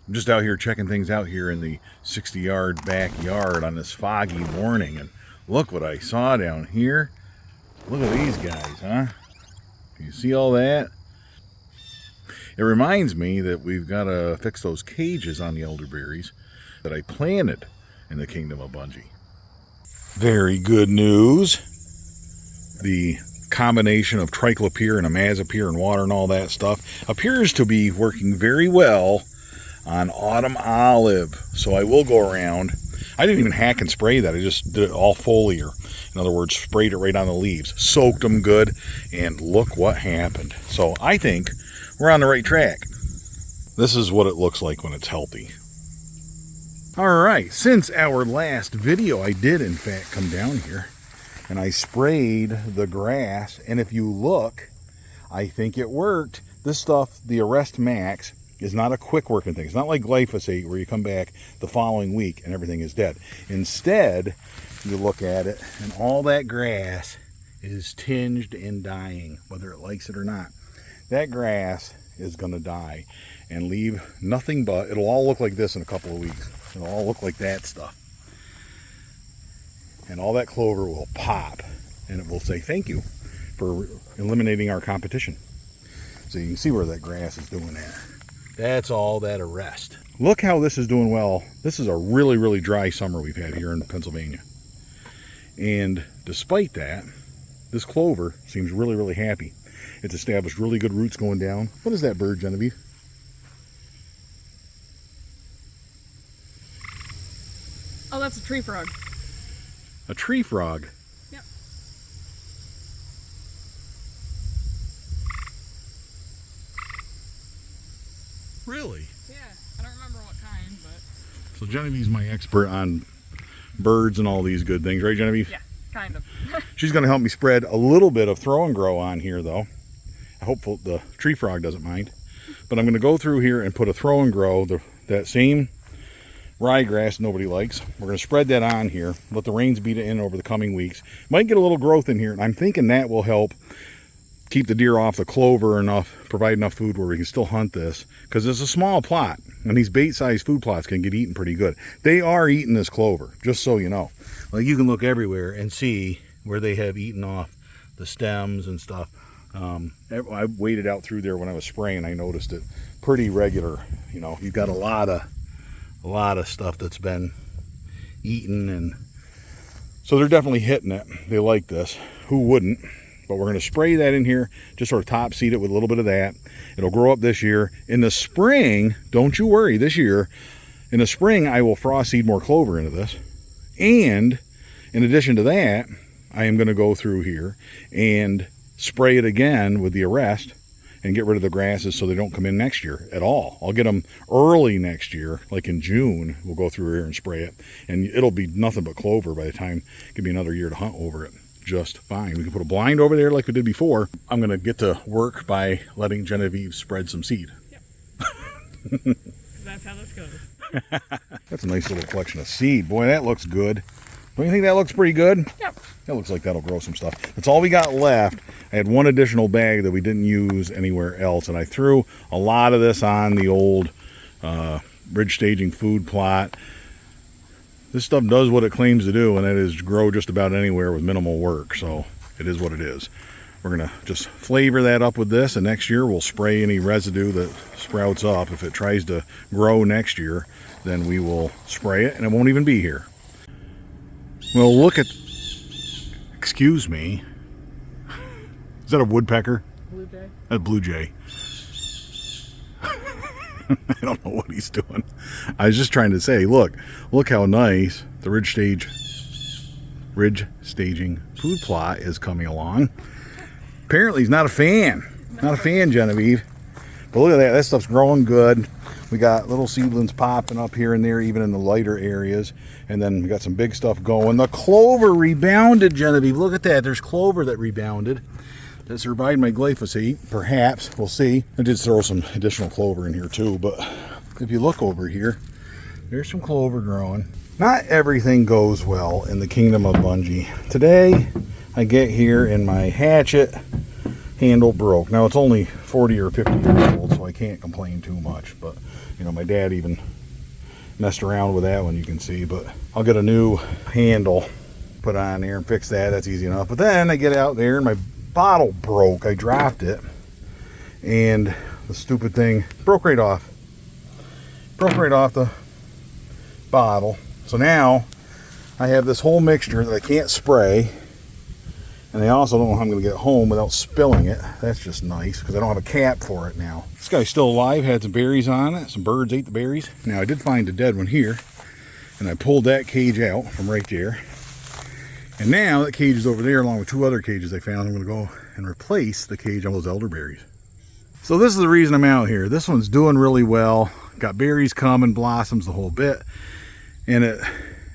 I'm just out here checking things out here in the 60-yard backyard on this foggy morning, and look what I saw down here. Look at these guys, huh? Can you see all that? It reminds me that we've got to fix those cages on the elderberries that I planted in the Kingdom of Bunjie. Very good news. The combination of triclopyr and imazapyr and water and all that stuff appears to be working very well on autumn olive. So I will go around. I didn't even hack and spray that. I just did it all foliar. In other words, sprayed it right on the leaves, soaked them good, and look what happened. So I think we're on the right track. This is what it looks like when it's healthy. All right, since our last video, I did in fact come down here and I sprayed the grass, and if you look, I think it worked. This stuff, the Arrest Max, is not a quick working thing. It's not like glyphosate where you come back the following week and everything is dead. Instead, you look at it and all that grass is tinged and dying, whether it likes it or not. That grass is going to die and leave nothing but, it'll all look like this in a couple of weeks. It'll all look like that stuff. And all that clover will pop and it will say thank you for eliminating our competition. So you can see where that grass is doing that. That's all that Arrest. Look how this is doing well. This is a really, really dry summer we've had here in Pennsylvania. And despite that, this clover seems really, really happy. It's established really good roots going down. What is that bird, Genevieve? Oh, that's a tree frog. A tree frog? Yep. Really? Yeah, I don't remember what kind, but... So Genevieve's my expert on birds and all these good things, right, Genevieve? Yeah, kind of. She's going to help me spread a little bit of throw and grow on here, though. I hope the tree frog doesn't mind. But I'm going to go through here and put a throw and grow, that same ryegrass nobody likes. We're going to spread that on here, let the rains beat it in over the coming weeks. Might get a little growth in here, and I'm thinking that will help keep the deer off the clover enough, provide enough food where we can still hunt this, because it's a small plot, and these bait-sized food plots can get eaten pretty good. They are eating this clover, just so you know. Like, you can look everywhere and see where they have eaten off the stems and stuff. I waited out through there when I was spraying. I noticed it pretty regular. You know, you've got a lot of stuff that's been eaten, and so they're definitely hitting it. They like this. Who wouldn't? But we're going to spray that in here, just sort of top seed it with a little bit of that. It'll grow up this year. In the spring, don't you worry, this year, in the spring, I will frost seed more clover into this. And in addition to that, I am going to go through here and spray it again with the Arrest and get rid of the grasses so they don't come in next year at all. I'll get them early next year, like in June. We'll go through here and spray it, and it'll be nothing but clover by the time. Give me another year to hunt over it just fine. We can put a blind over there like we did before. I'm going to get to work by letting Genevieve spread some seed. Yep. That's how this goes. That's a nice little collection of seed. Boy, that looks good. Don't you think that looks pretty good? Yep. That looks like that'll grow some stuff. That's all we got left. I had one additional bag that we didn't use anywhere else, and I threw a lot of this on the old ridge staging food plot. This stuff does what it claims to do, and that is grow just about anywhere with minimal work, so it is what it is. We're going to just flavor that up with this, and next year we'll spray any residue that sprouts up. If it tries to grow next year, then we will spray it, and it won't even be here. Well, look at... Excuse me. Is that a woodpecker? Blue jay. A blue jay. I don't know what he's doing. I was just trying to say, look how nice the ridge staging food plot is coming along. Apparently he's not a fan. Not a fan, Genevieve. But look at that. That stuff's growing good. We got little seedlings popping up here and there, even in the lighter areas. And then we got some big stuff going. The clover rebounded, Genevieve. Look at that. There's clover that rebounded. That survived my glyphosate, perhaps. We'll see. I did throw some additional clover in here too, but if you look over here, there's some clover growing. Not everything goes well in the Kingdom of Bunjie. Today, I get here and my hatchet handle broke. Now, it's only 40 or 50 years old, so I can't complain too much, but You know, my dad even messed around with that one, you can see, but I'll get a new handle put on there and fix that. That's easy enough. But then I get out there and my bottle broke. I dropped it and the stupid thing broke right off. Broke right off the bottle. So now I have this whole mixture that I can't spray, and I also don't know how I'm going to get it home without spilling it. That's just nice because I don't have a cap for it now. This guy's still alive, had some berries on it. Some birds ate the berries. Now I did find a dead one here, and I pulled that cage out from right there. And now that cage is over there along with two other cages I found. I'm going to go and replace the cage on those elderberries. So this is the reason I'm out here. This one's doing really well. Got berries coming, blossoms, the whole bit. And it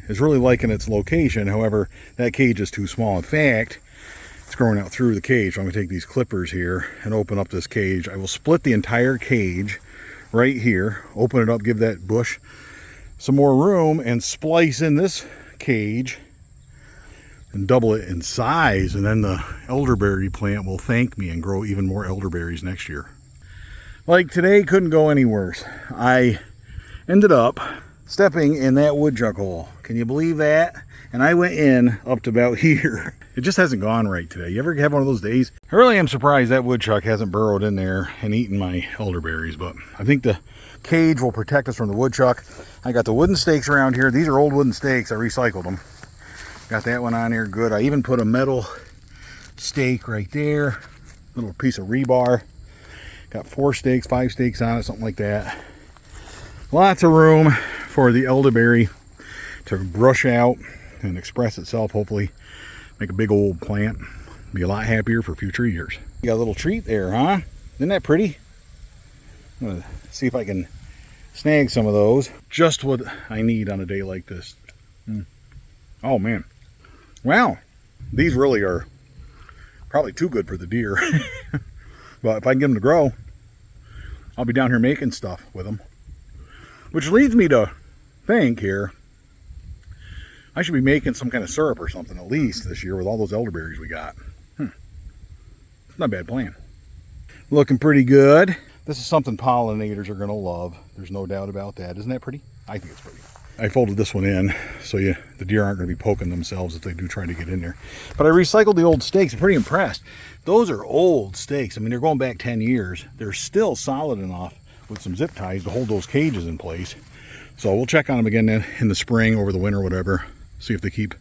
is really liking its location. However, that cage is too small. In fact, it's growing out through the cage. So I'm going to take these clippers here and open up this cage. I will split the entire cage right here, open it up, give that bush some more room, and splice in this cage and double it in size. And then the elderberry plant will thank me and grow even more elderberries next year. Like today couldn't go any worse. I ended up stepping in that woodchuck hole. Can you believe that? And I went in up to about here. It just hasn't gone right today. You ever have one of those days? I really am surprised that woodchuck hasn't burrowed in there and eaten my elderberries, but I think the cage will protect us from the woodchuck. I got the wooden stakes around here. These are old wooden stakes. I recycled them. Got that one on there good. I even put a metal stake right there. Little piece of rebar. Got 4 stakes, 5 stakes on it, something like that. Lots of room for the elderberry to brush out and express itself, hopefully make a big old plant. Be a lot happier for future years. You got a little treat there, huh? Isn't that pretty? I'm gonna see if I can snag some of those. Just what I need on a day like this. Oh man. Wow. These really are probably too good for the deer. But if I can get them to grow, I'll be down here making stuff with them. Which leads me to think here, I should be making some kind of syrup or something at least this year with all those elderberries we got. Not a bad plan. Looking pretty good. This is something pollinators are going to love. There's no doubt about that. Isn't that pretty? I think it's pretty. I folded this one in so the deer aren't going to be poking themselves if they do try to get in there. But I recycled the old stakes. I'm pretty impressed. Those are old stakes. I mean, they're going back 10 years. They're still solid enough with some zip ties to hold those cages in place. So we'll check on them again in the spring, over the winter, whatever. See if they keep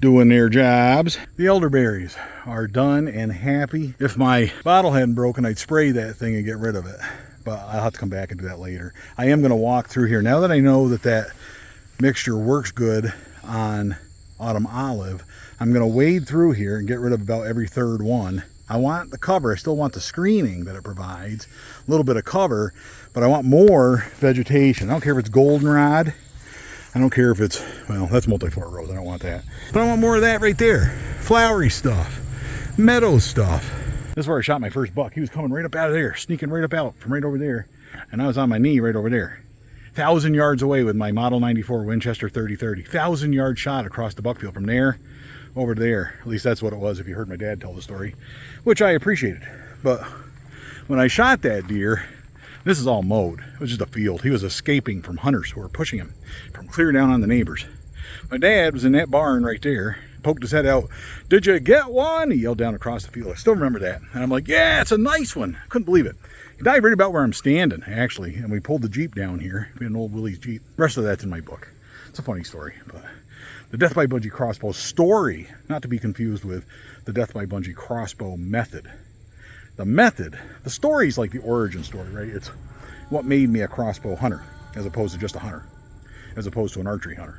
doing their jobs. The elderberries are done and happy. If my bottle hadn't broken, I'd spray that thing and get rid of it. But I'll have to come back and do that later. I am going to walk through here. Now that I know that mixture works good on autumn olive, I'm going to wade through here and get rid of about every third one. I want the cover. I still want the screening that it provides, a little bit of cover, but I want more vegetation. I don't care if it's goldenrod. I don't care if it's, well, that's multi-flower rose. I don't want that. But I want more of that right there. Flowery stuff, meadow stuff. This is where I shot my first buck. He was coming right up out of there, sneaking right up out from right over there. And I was on my knee right over there. 1,000 yards away with my Model 94 Winchester 30-30. 1,000-yard shot across the buckfield from there over to there. At least that's what it was if you heard my dad tell the story, which I appreciated. But when I shot that deer, this is all mowed. It was just a field. He was escaping from hunters who were pushing him from clear down on the neighbors. My dad was in that barn right there, poked his head out. "Did you get one?" He yelled down across the field. I still remember that. And I'm like, "Yeah, it's a nice one." I couldn't believe it. He died right about where I'm standing, actually, and we pulled the Jeep down here. We had an old Willie's Jeep. The rest of that's in my book. It's a funny story, but the Death by Bunjie crossbow story, not to be confused with the Death by Bunjie crossbow method. The method, the story's like the origin story, right? It's what made me a crossbow hunter, as opposed to just a hunter, as opposed to an archery hunter.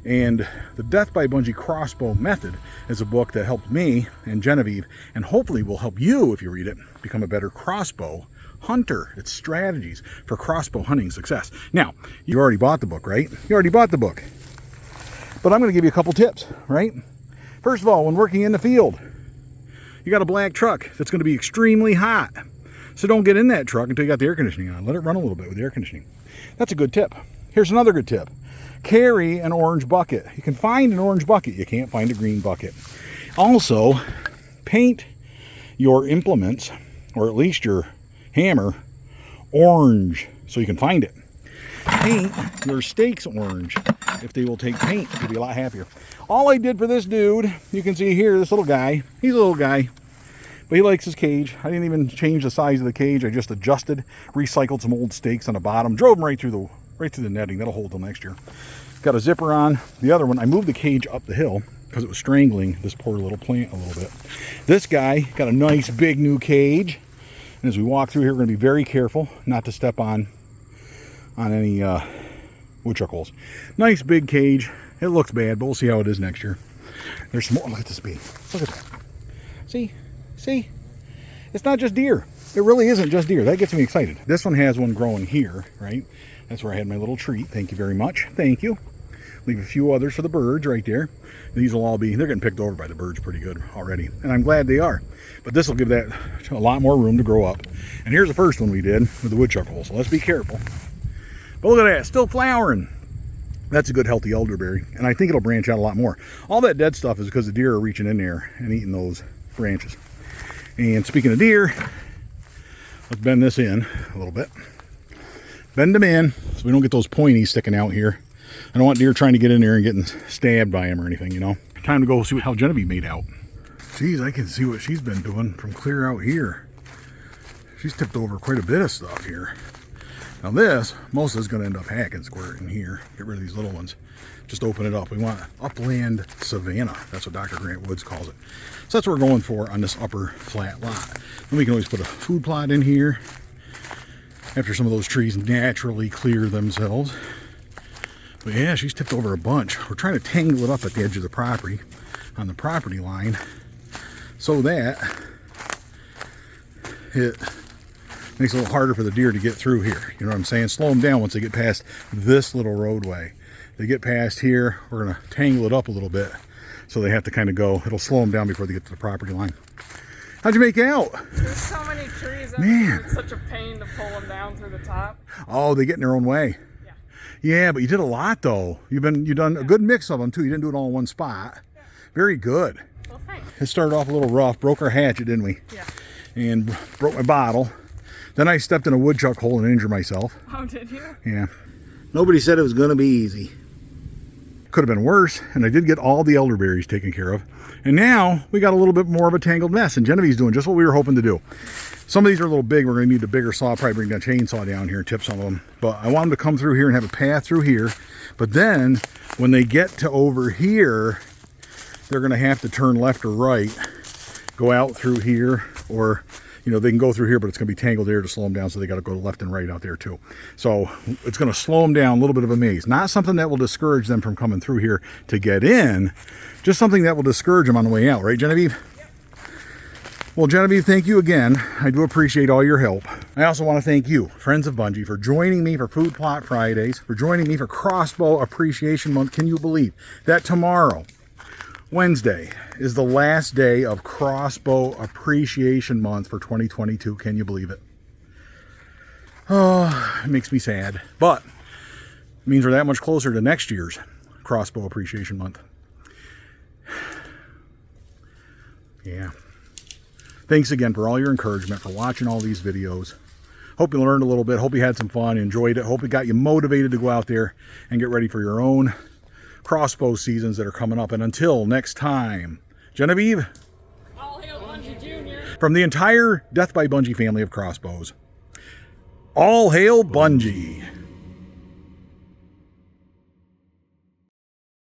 And the Death by Bunjie crossbow method is a book that helped me and Genevieve, and hopefully will help you, if you read it, become a better crossbow hunter. It's strategies for crossbow hunting success. Now, you already bought the book, right? You already bought the book. But I'm going to give you a couple tips, right? First of all, when working in the field, you got a black truck that's going to be extremely hot. So don't get in that truck until you got the air conditioning on. Let it run a little bit with the air conditioning. That's a good tip. Here's another good tip. Carry an orange bucket. You can find an orange bucket. You can't find a green bucket. Also, paint your implements, or at least your hammer, orange so you can find it. Paint your stakes orange. If they will take paint, you'll be a lot happier. All I did for this dude, you can see here, this little guy, he's a little guy, but he likes his cage. I didn't even change the size of the cage. I just adjusted, recycled some old stakes on the bottom, drove them right through the netting. That'll hold till next year. Got a zipper on. The other one, I moved the cage up the hill because it was strangling this poor little plant a little bit. This guy got a nice big new cage. And as we walk through here, we're going to be very careful not to step on any woodchuck holes. Nice big cage. It looks bad, but we'll see how it is next year. There's some more. Look at this bee. Look at that. See? It's not just deer. It really isn't just deer. That gets me excited. This one has one growing here, right? That's where I had my little treat. Thank you very much. Thank you. Leave a few others for the birds right there. These will all be, they're getting picked over by the birds pretty good already. And I'm glad they are. But this will give that a lot more room to grow up. And here's the first one we did with the woodchuck hole. So let's be careful. But look at that, still flowering. That's a good healthy elderberry. And I think it'll branch out a lot more. All that dead stuff is because the deer are reaching in there and eating those branches. And speaking of deer, let's bend this in a little bit. Bend them in so we don't get those pointies sticking out here. I don't want deer trying to get in there and getting stabbed by them or anything, you know. Time to go see how Genevieve made out. Geez, I can see what she's been doing from clear out here. She's tipped over quite a bit of stuff here. Now this, most of it's going to end up hacking square in here. Get rid of these little ones. Just open it up. We want upland savanna. That's what Dr. Grant Woods calls it. So that's what we're going for on this upper flat lot. Then we can always put a food plot in here after some of those trees naturally clear themselves. But yeah, she's tipped over a bunch. We're trying to tangle it up at the edge of the property, on the property line, so that it makes it a little harder for the deer to get through here. You know what I'm saying? Slow them down once they get past this little roadway. They get past here, we're going to tangle it up a little bit, so they have to kind of go. It'll slow them down before they get to the property line. How'd you make out? There's so many trees. Man, it's such a pain to pull them down through the top. Oh, they get in their own way. Yeah, but you did a lot though. You've done a good mix of them too. You didn't do it all in one spot. Yeah. Very good. Well, thanks. It started off a little rough. Broke our hatchet, didn't we? Yeah. And broke my bottle. Then I stepped in a woodchuck hole and injured myself. Oh, did you? Yeah. Nobody said it was going to be easy. Could have been worse. And I did get all the elderberries taken care of. And now we got a little bit more of a tangled mess. And Genevieve's doing just what we were hoping to do. Some of these are a little big. We're going to need a bigger saw. I'll probably bring that chainsaw down here and tip some of them. But I want them to come through here and have a path through here. But then when they get to over here, they're going to have to turn left or right, go out through here, or, you know, they can go through here, but it's going to be tangled there to slow them down. So they got to go left and right out there too. So it's going to slow them down, a little bit of a maze. Not something that will discourage them from coming through here to get in, just something that will discourage them on the way out. Right, Genevieve? Well, Genevieve, thank you again. I do appreciate all your help. I also want to thank you, Friends of Bunjie, for joining me for Food Plot Fridays, for joining me for Crossbow Appreciation Month. Can you believe that tomorrow, Wednesday, is the last day of Crossbow Appreciation Month for 2022? Can you believe it? Oh, it makes me sad. But it means we're that much closer to next year's Crossbow Appreciation Month. Yeah. Thanks again for all your encouragement, for watching all these videos. Hope you learned a little bit. Hope you had some fun, enjoyed it. Hope it got you motivated to go out there and get ready for your own crossbow seasons that are coming up. And until next time, Genevieve, All hail Bunjie Jr. From the entire Death by Bunjie family of crossbows, all hail Bunjie.